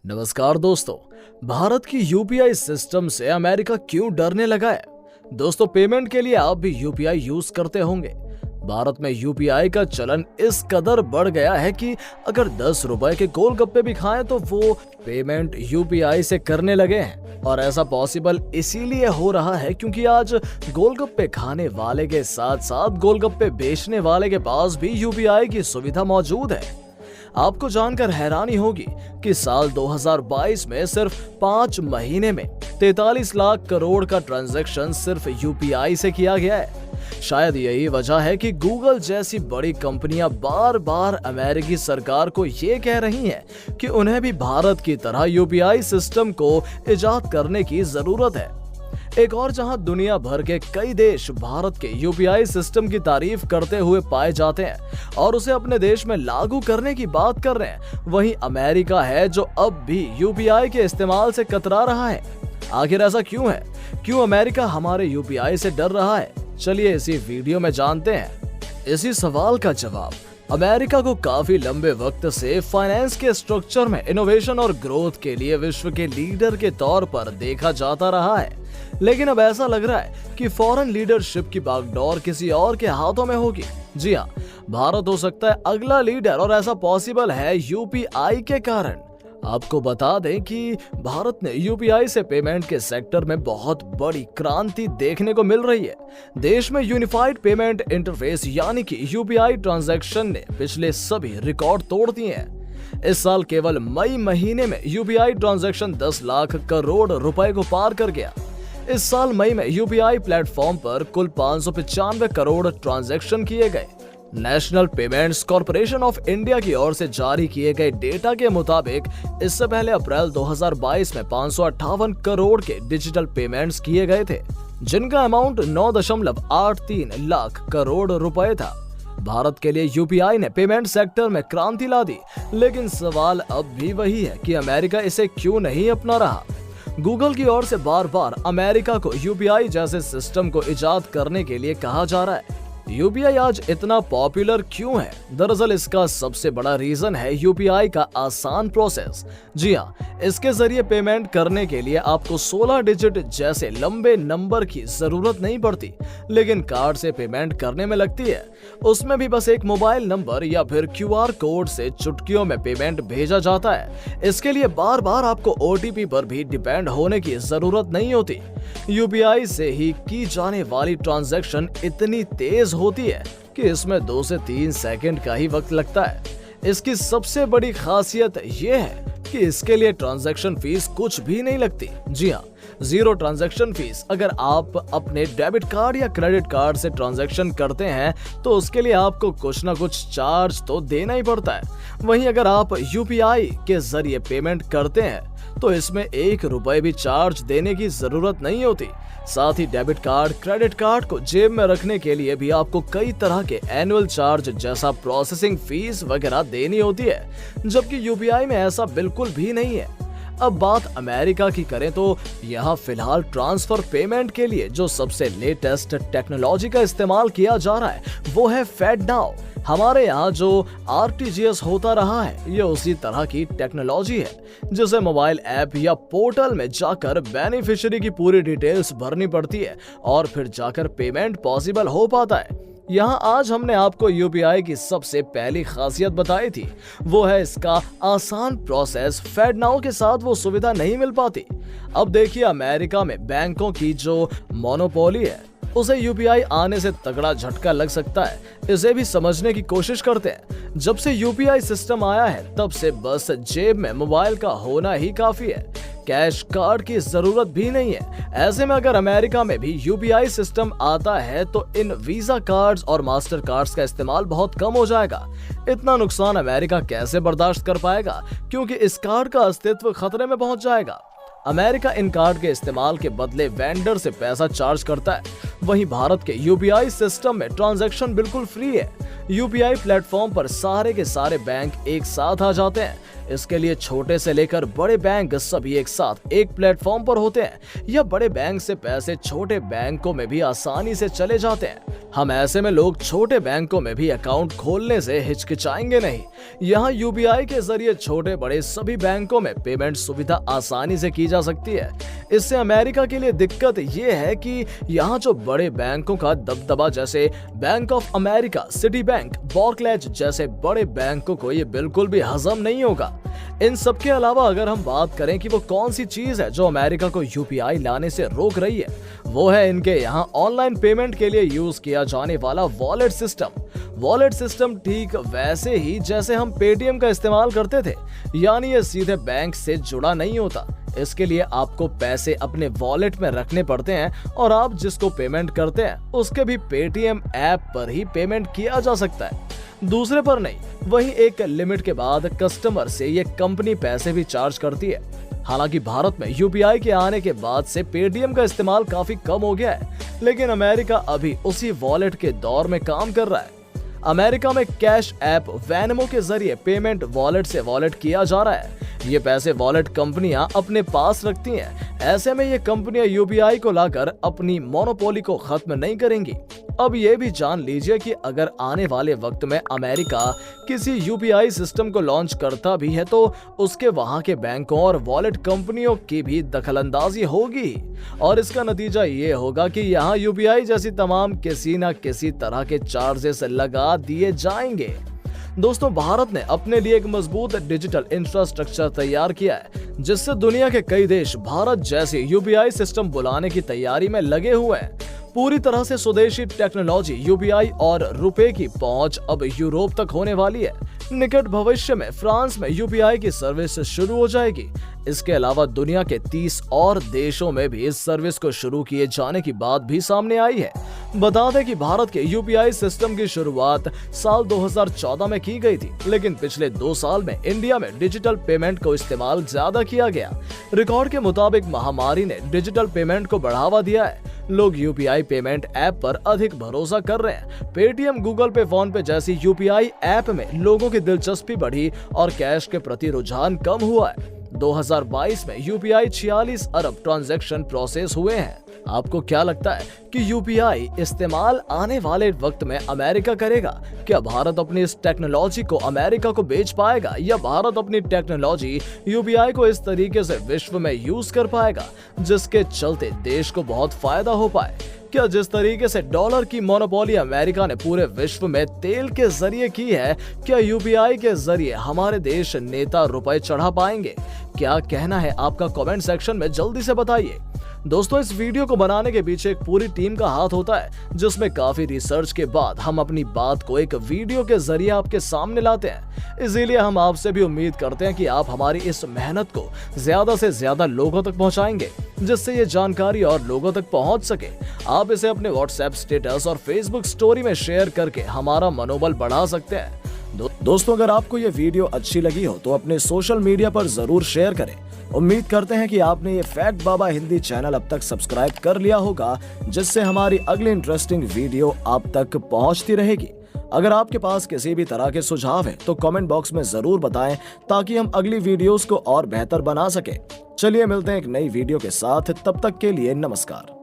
नमस्कार दोस्तों। भारत की यूपीआई सिस्टम से अमेरिका क्यों डरने लगा है? दोस्तों, पेमेंट के लिए आप भी यूपीआई यूज करते होंगे। भारत में यूपीआई का चलन इस कदर बढ़ गया है कि अगर 10 रुपए के गोलगप्पे भी खाएं तो वो पेमेंट यूपीआई से करने लगे हैं। और ऐसा पॉसिबल इसीलिए हो रहा है क्योंकि आज गोलगप्पे खाने वाले के साथ साथ गोलगप्पे बेचने वाले के पास भी यूपीआई की सुविधा मौजूद है। आपको जानकर हैरानी होगी कि साल 2022 में सिर्फ 5 महीने में 43 लाख करोड़ का ट्रांजैक्शन सिर्फ यूपीआई से किया गया है। शायद यही वजह है कि गूगल जैसी बड़ी कंपनियां बार बार अमेरिकी सरकार को ये कह रही हैं कि उन्हें भी भारत की तरह यूपीआई सिस्टम को इजाद करने की जरूरत है। एक और जहां दुनिया भर के कई देश भारत के यूपीआई सिस्टम की तारीफ करते हुए पाए जाते हैं और उसे अपने देश में लागू करने की बात कर रहे हैं, वहीं अमेरिका है जो अब भी यूपीआई के इस्तेमाल से कतरा रहा है। आखिर ऐसा क्यों है? क्यों अमेरिका हमारे यूपीआई से डर रहा है? चलिए इसी वीडियो में जानते हैं। इसी सवाल का जवाब अमेरिका को काफी लंबे वक्त से फाइनेंस के स्ट्रक्चर में इनोवेशन और ग्रोथ के लिए विश्व के लीडर के तौर पर देखा जाता रहा है। लेकिन अब ऐसा लग रहा है कि फॉरेन लीडरशिप की बागडोर किसी और के हाथों में होगी। जी हाँ, भारत हो सकता है अगला लीडर और ऐसा पॉसिबल है यूपीआई के कारण। आपको बता दें कि भारत ने यूपीआई से पेमेंट के सेक्टर में बहुत बड़ी क्रांति देखने को मिल रही है। देश में यूनिफाइड पेमेंट इंटरफेस यानी कि यूपीआई ट्रांजैक्शन ने पिछले सभी रिकॉर्ड तोड़ दिए हैं। इस साल केवल मई महीने में यूपीआई ट्रांजैक्शन 10 लाख करोड़ रुपए को पार कर गया। इस साल मई में यूपीआई प्लेटफॉर्म पर कुल 595 करोड़ ट्रांजैक्शन किए गए। National payments corporation of India की ओर से जारी किए गए डेटा के मुताबिक इससे पहले अप्रैल 2022 में 558 करोड़ के डिजिटल पेमेंट्स किए गए थे, जिनका अमाउंट 9.83 लाख करोड़ रुपए था। भारत के लिए यूपीआई ने पेमेंट सेक्टर में क्रांति ला दी, लेकिन सवाल अब भी वही है कि अमेरिका इसे क्यों नहीं अपना रहा। गूगल की ओर से बार बार अमेरिका को यूपीआई जैसे सिस्टम को इजाद करने के लिए कहा जा रहा है। यूपीआई आज इतना पॉपुलर क्यों है? दरअसल इसका सबसे बड़ा रीजन है यूपीआई का आसान प्रोसेस। जी हाँ, इसके जरिए पेमेंट करने के लिए आपको 16 डिजिट जैसे लंबे नंबर की जरूरत नहीं पड़ती, लेकिन कार्ड से पेमेंट करने में लगती है। उसमें भी बस एक मोबाइल नंबर या फिर क्यूआर कोड से चुटकियों में पेमेंट भेजा जाता है। इसके लिए बार बार आपको ओटीपी पर भी डिपेंड होने की जरूरत नहीं होती। यूपीआई से ही की जाने वाली ट्रांजैक्शन इतनी तेज होती है कि इसमें 2 से 3 सेकंड का ही वक्त लगता है। इसकी सबसे बड़ी खासियत यह है कि इसके लिए ट्रांजैक्शन फीस कुछ भी नहीं लगती। जी हाँ, 0 ट्रांजैक्शन फीस। अगर आप अपने डेबिट कार्ड या क्रेडिट कार्ड से ट्रांजैक्शन करते हैं तो उसके लिए आपको कुछ ना कुछ चार्ज तो देना ही पड़ता है। वहीं अगर आप यूपीआई के जरिए पेमेंट करते हैं तो इसमें 1 रुपए भी चार्ज देने की जरूरत नहीं होती। साथ ही डेबिट कार्ड, क्रेडिट कार्ड को जेब में रखने के लिए भी आपको कई तरह के एनुअल चार्ज जैसा प्रोसेसिंग फीस वगैरह देनी होती है, जबकि यूपीआई में ऐसा बिल्कुल भी नहीं है। अब बात अमेरिका की करें तो यहाँ फिलहाल ट्रांसफर पेमेंट के लिए जो सबसे लेटेस्ट टेक्नोलॉजी का इस्तेमाल किया जा रहा है वो है FedNow। हमारे यहाँ जो आरटीजीएस होता रहा है ये उसी तरह की टेक्नोलॉजी है, जिसे मोबाइल ऐप या पोर्टल में जाकर बेनिफिशियरी की पूरी डिटेल्स भरनी पड़ती है और फिर जाकर पेमेंट पॉसिबल हो पाता है। यहाँ आज हमने आपको यूपीआई की सबसे पहली खासियत बताई थी, वो है इसका आसान प्रोसेस। FedNow के साथ वो सुविधा नहीं मिल पाती। अब देखिए, अमेरिका में बैंकों की जो मोनोपोली है उसे यूपीआई आने से तगड़ा झटका लग सकता है। इसे भी समझने की कोशिश करते हैं। जब से यूपीआई सिस्टम आया है तब से बस जेब में मोबाइल का होना ही काफी है, कैश कार्ड की जरूरत भी नहीं है। ऐसे में अगर अमेरिका में भी यूपीआई सिस्टम आता है तो इन वीजा कार्ड्स और मास्टर कार्ड्स का इस्तेमाल बहुत कम हो जाएगा। इतना नुकसान अमेरिका कैसे बर्दाश्त कर पाएगा, क्योंकि इस कार्ड का अस्तित्व खतरे में पहुंच जाएगा। अमेरिका इन कार्ड के इस्तेमाल के बदले वेंडर से पैसा चार्ज करता है। वहीं भारत के यूपीआई सिस्टम में ट्रांजैक्शन बिल्कुल फ्री है। यूपीआई प्लेटफॉर्म पर सारे के सारे बैंक एक साथ आ जाते हैं। इसके लिए छोटे से लेकर बड़े बैंक सभी एक साथ एक प्लेटफॉर्म पर होते हैं। या बड़े बैंक से पैसे छोटे बैंकों में भी आसानी से चले जाते हैं। हम ऐसे में लोग छोटे बैंकों में भी अकाउंट खोलने से हिचकिचाएंगे नहीं। यहाँ यूपीआई के जरिए छोटे बड़े सभी बैंकों में पेमेंट सुविधा आसानी से की जा सकती है। इससे अमेरिका के लिए दिक्कत ये है कि यहाँ जो बड़े बैंकों का दबदबा, जैसे bank of America, Citibank, Barclays जैसे बड़े बैंकों को ये बिल्कुल भी हजम नहीं होगा। इन सब के अलावा अगर हम बात करें कि वो कौन सी चीज है जो अमेरिका को यूपीआई लाने से रोक रही है, वो है इनके यहाँ ऑनलाइन पेमेंट के लिए यूज किया जाने वाला वॉलेट सिस्टम। वॉलेट सिस्टम ठीक वैसे ही जैसे हम पेटीएम का इस्तेमाल करते थे, यानी ये सीधे बैंक से जुड़ा नहीं होता। इसके लिए आपको पैसे अपने वॉलेट में रखने पड़ते हैं और आप जिसको पेमेंट करते हैं उसके भी पेटीएम ऐप पर ही पेमेंट किया जा सकता है, दूसरे पर नहीं। वहीं एक लिमिट के बाद कस्टमर से ये कंपनी पैसे भी चार्ज करती है। हालांकि भारत में यूपीआई के आने के बाद से पेटीएम का इस्तेमाल काफी कम हो गया है, लेकिन अमेरिका अभी उसी वॉलेट के दौर में काम कर रहा है। अमेरिका में कैश ऐप वेनमो के जरिए पेमेंट वॉलेट से वॉलेट किया जा रहा है। ये पैसे वॉलेट कंपनियां अपने पास रखती हैं। ऐसे में ये कंपनियां यूपीआई को लाकर अपनी मोनोपोली को खत्म नहीं करेंगी। अब ये भी जान लीजिए कि अगर आने वाले वक्त में अमेरिका किसी यूपीआई सिस्टम को लॉन्च करता भी है तो उसके वहां के बैंकों और वॉलेट कंपनियों की भी दखलंदाजी होगी और इसका नतीजा ये होगा कि यहाँ यूपीआई जैसी तमाम किसी न किसी तरह के चार्जेस लगा दिए जाएंगे। दोस्तों, भारत ने अपने लिए एक मजबूत डिजिटल इंफ्रास्ट्रक्चर तैयार किया है, जिससे दुनिया के कई देश भारत जैसे यूपीआई सिस्टम बुलाने की तैयारी में लगे हुए हैं। पूरी तरह से स्वदेशी टेक्नोलॉजी यूपीआई और रुपए की पहुंच अब यूरोप तक होने वाली है। निकट भविष्य में फ्रांस में यूपीआई की सर्विस शुरू हो जाएगी। इसके अलावा दुनिया के 30 और देशों में भी इस सर्विस को शुरू किए जाने की बात भी सामने आई है। बता दें कि भारत के यूपीआई सिस्टम की शुरुआत साल 2014 में की गई थी, लेकिन पिछले 2 साल में इंडिया में डिजिटल पेमेंट को इस्तेमाल ज्यादा किया गया। रिकॉर्ड के मुताबिक महामारी ने डिजिटल पेमेंट को बढ़ावा दिया है। लोग यूपीआई पेमेंट ऐप पर अधिक भरोसा कर रहे हैं। पेटीएम, गूगल पे, फोन पे जैसी यूपीआई ऐप में लोगों की दिलचस्पी बढ़ी और कैश के प्रति रुझान कम हुआ है। 2022 में यूपीआई 46 अरब ट्रांजैक्शन प्रोसेस हुए हैं। आपको क्या लगता है कि यूपीआई इस्तेमाल आने वाले वक्त में अमेरिका करेगा? क्या भारत अपनी इस टेक्नोलॉजी को अमेरिका को बेच पाएगा या भारत अपनी टेक्नोलॉजी यूपीआई को इस तरीके से विश्व में यूज कर पाएगा जिसके चलते देश को बहुत फायदा हो पाए? क्या जिस तरीके से डॉलर की मोनोपोली अमेरिका ने पूरे विश्व में तेल के जरिए की है, क्या यूपीआई के जरिए हमारे देश नेता रुपए चढ़ा पाएंगे? क्या कहना है आपका कमेंट सेक्शन में जल्दी से बताइए। दोस्तों, इस वीडियो को बनाने के पीछे एक पूरी टीम का हाथ होता है, जिसमें काफी रिसर्च के बाद हम अपनी बात को एक वीडियो के जरिए आपके सामने लाते हैं। इसीलिए हम आपसे भी उम्मीद करते हैं कि आप हमारी इस मेहनत को ज्यादा से ज्यादा लोगों तक पहुंचाएंगे, जिससे ये जानकारी और लोगों तक पहुंच सके। आप इसे अपने व्हाट्सएप स्टेटस और फेसबुक स्टोरी में शेयर करके हमारा मनोबल बढ़ा सकते हैं। दोस्तों, अगर आपको ये वीडियो अच्छी लगी हो तो अपने सोशल मीडिया पर जरूर शेयर करें। उम्मीद करते हैं कि आपने ये फैक्ट बाबा हिंदी चैनल अब तक सब्सक्राइब कर लिया होगा, जिससे हमारी अगली इंटरेस्टिंग वीडियो आप तक पहुंचती रहेगी। अगर आपके पास किसी भी तरह के सुझाव हैं तो कमेंट बॉक्स में जरूर बताएं, ताकि हम अगली वीडियोस को और बेहतर बना सकें। चलिए मिलते हैं एक नई वीडियो के साथ, तब तक के लिए नमस्कार।